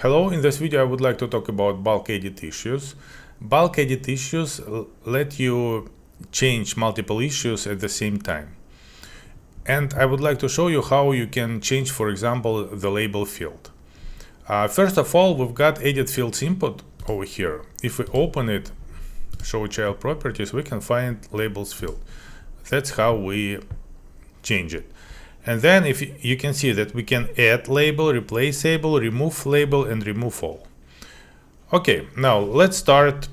Hello, in this video I would like to talk about bulk edit issues. Bulk edit issues let you change multiple issues at the same time. And I would like to show you how you can change, for example, the label field. First of all, we've got editedFieldsInput over here. If we open it, show child properties, we can find labels field. That's how we change it. And then if you can see that we can add label, replace label, remove label, and remove all. Okay, now let's start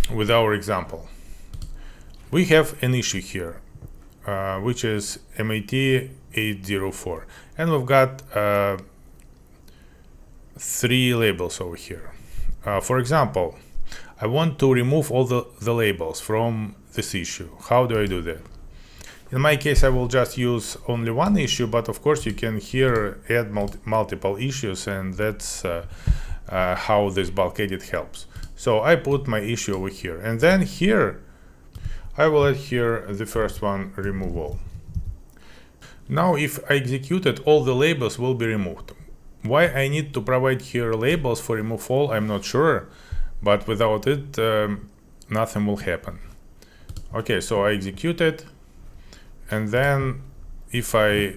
with our example. We have an issue here, which is MAT 804, and we've got 3 labels over here. For example, I want to remove all the labels from this issue. How do I do that? In my case, I will just use only one issue, but of course you can here add multiple issues, and that's how this bulk edit helps. So I put my issue over here, and then here I will add here the first one, remove all. Now if I execute it, all the labels will be removed. Why I need to provide here labels for remove all, I'm not sure, but without it nothing will happen. Okay, so I execute it. And then if I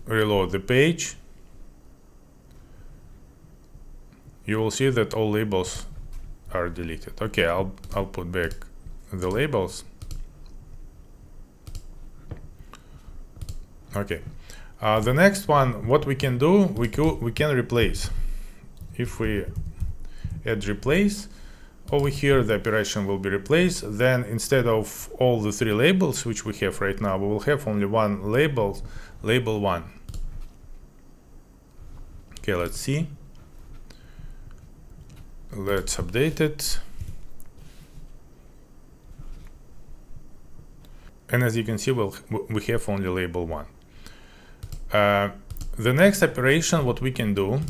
reload the page, you will see that all labels are deleted. Okay, I'll put back the labels. Okay, the next one, what we can do, we can replace. If we add replace, over here the operation will be replaced. Then instead of all the 3 labels which we have right now, we will have only one label, label 1. Okay, let's see. Let's update it. And as you can see, we have only label 1. The next operation, what we can do,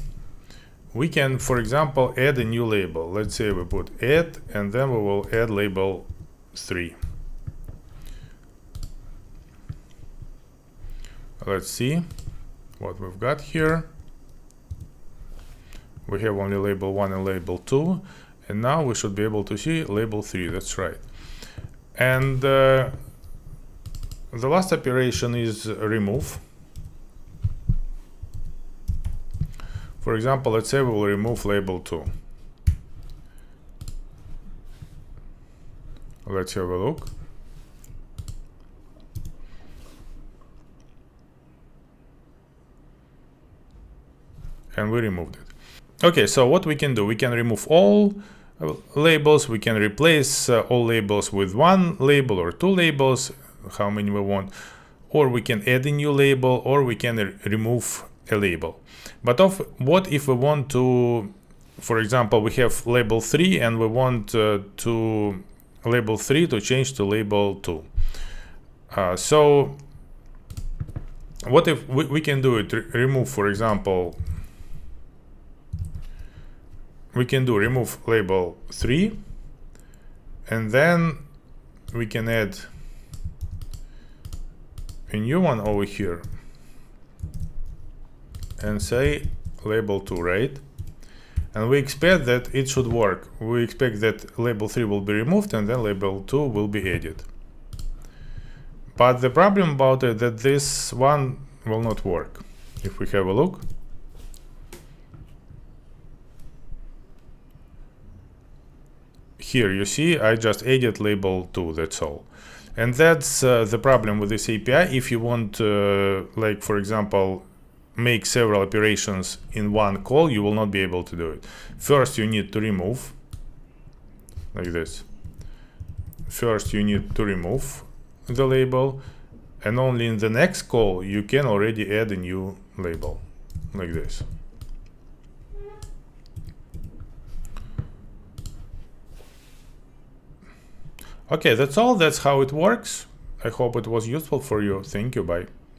we can, for example, add a new label. Let's say we put add, and then we will add label 3. Let's see what we've got here. We have only label 1 and label 2, and now we should be able to see label 3. That's right. And the last operation is remove. For example, let's say we will remove label 2. Let's have a look. And we removed it. Okay, so what we can do, we can remove all labels, we can replace all labels with 1 label or 2 labels, how many we want, or we can add a new label, or we can remove a label. But what if we want to, for example, we have label 3 and we want to label 3 to change to label 2. So what if we can do it, remove, for example, we can do remove label 3, and then we can add a new one over here and say label 2, right? And we expect that it should work. We expect that label 3 will be removed and then label 2 will be added. But the problem about it that this one will not work. If we have a look, here you see I just added label 2, that's all. And that's the problem with this API. If you want like, for example, make several operations in one call, you will not be able to do it. First you need to remove, like this. First you need to remove the label, and only in the next call you can already add a new label, like this. Okay, that's all. That's how it works. I hope it was useful for you. Thank you. Bye.